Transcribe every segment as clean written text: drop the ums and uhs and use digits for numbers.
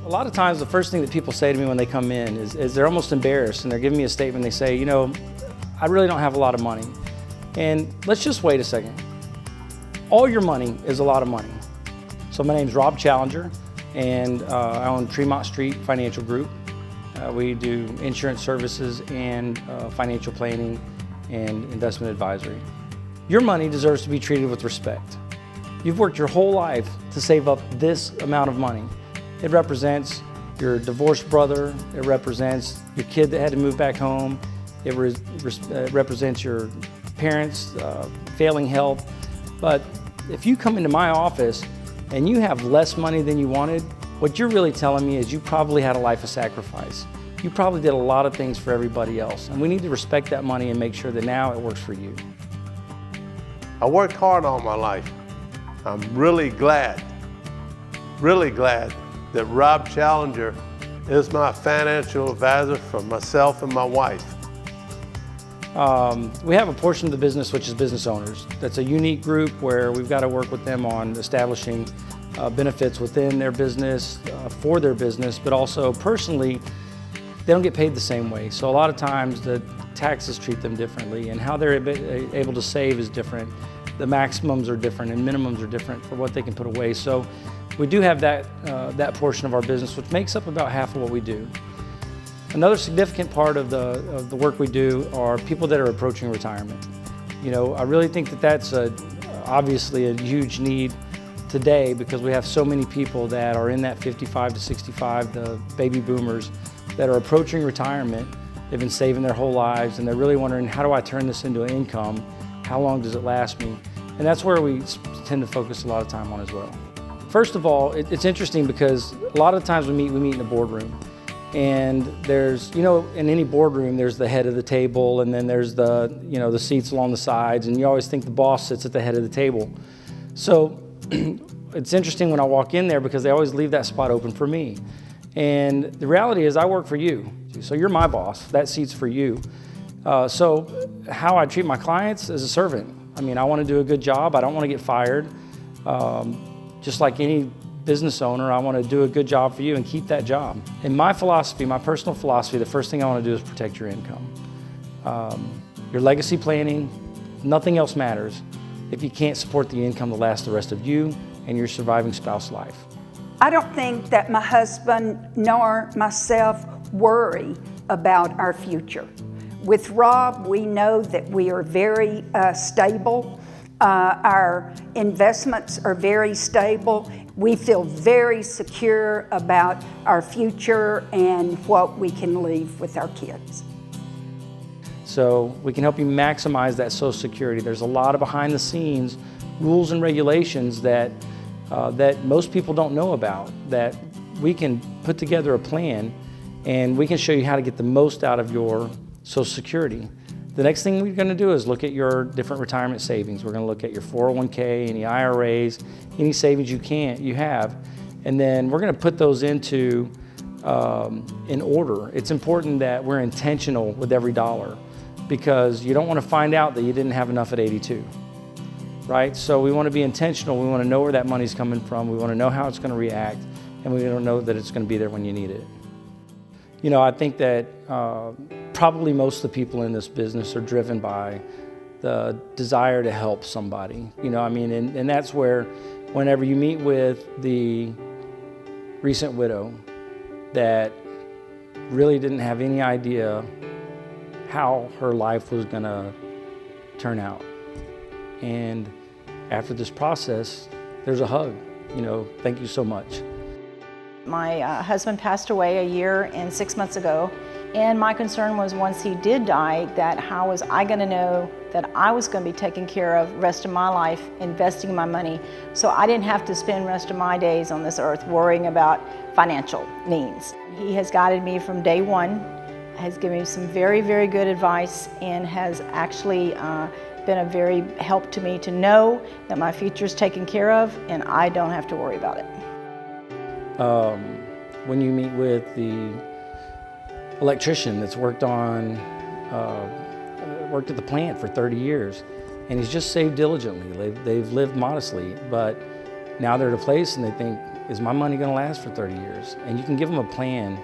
A lot of times the first thing that people say to me when they come in is they're almost embarrassed, and they're giving me a statement. They say, you know, I really don't have a lot of money. And let's just wait a second. All your money is a lot of money. So my name's Rob Challenger, and I own Tremont Street Financial Group. We do insurance services and financial planning and investment advisory. Your money deserves to be treated with respect. You've worked your whole life to save up this amount of money. It represents your divorced brother, it represents your kid that had to move back home, it represents your parents' failing health. But if you come into my office and you have less money than you wanted, what you're really telling me is you probably had a life of sacrifice. You probably did a lot of things for everybody else, and we need to respect that money and make sure that now it works for you. I worked hard all my life. I'm really glad that Rob Challenger is my financial advisor for myself and my wife. We have a portion of the business which is business owners. That's a unique group where we've got to work with them on establishing benefits within their business, for their business, but also personally, they don't get paid the same way. So a lot of times the taxes treat them differently, and how they're able to save is different. The maximums are different and minimums are different for what they can put away. So we do have that portion of our business, which makes up about half of what we do. Another significant part of the work we do are people that are approaching retirement. You know, I really think that that's obviously a huge need today, because we have so many people that are in that 55 to 65, the baby boomers, that are approaching retirement. They've been saving their whole lives, and they're really wondering, how do I turn this into an income? How long does it last me? And that's where we tend to focus a lot of time on as well. First of all, it's interesting because a lot of times we meet in a boardroom. And there's, you know, in any boardroom, there's the head of the table, and then there's the, you know, the seats along the sides, and you always think the boss sits at the head of the table. So it's interesting when I walk in there, because they always leave that spot open for me. And the reality is I work for you. So you're my boss, that seat's for you. So how I treat my clients as a servant. I mean, I want to do a good job. I don't want to get fired. Just like any business owner, I want to do a good job for you and keep that job. In my philosophy, my personal philosophy, the first thing I want to do is protect your income. Your legacy planning, nothing else matters if you can't support the income to last the rest of you and your surviving spouse's life. I don't think that my husband nor myself worry about our future. With Rob, we know that we are very stable. Our investments are very stable. We feel very secure about our future and what we can leave with our kids. So we can help you maximize that Social Security. There's a lot of behind the scenes rules and regulations that most people don't know about, that we can put together a plan and we can show you how to get the most out of your Social Security. The next thing we're going to do is look at your different retirement savings. We're going to look at your 401k, any IRAs, any savings you have, and then we're going to put those into in order. It's important that we're intentional with every dollar, because you don't want to find out that you didn't have enough at 82, right? So we want to be intentional. We want to know where that money's coming from. We want to know how it's going to react, and we want to know that it's going to be there when you need it. You know, I think that probably most of the people in this business are driven by the desire to help somebody. You know, I mean, and that's where whenever you meet with the recent widow that really didn't have any idea how her life was gonna turn out. And after this process, there's a hug, you know, thank you so much. My husband passed away a year and 6 months ago, and my concern was, once he did die, that how was I going to know that I was going to be taken care of the rest of my life, investing my money, so I didn't have to spend the rest of my days on this earth worrying about financial needs. He has guided me from day one, has given me some very, very good advice, and has actually been a very help to me to know that my future is taken care of and I don't have to worry about it. When you meet with the electrician that's worked at the plant for 30 years, and he's just saved diligently. They've lived modestly, but now they're at a place and they think, is my money going to last for 30 years? And you can give them a plan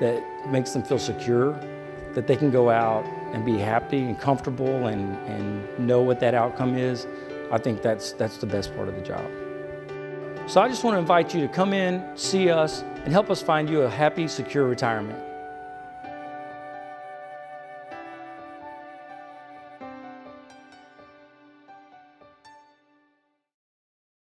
that makes them feel secure, that they can go out and be happy and comfortable and know what that outcome is. I think that's the best part of the job. So I just want to invite you to come in, see us, and help us find you a happy, secure retirement.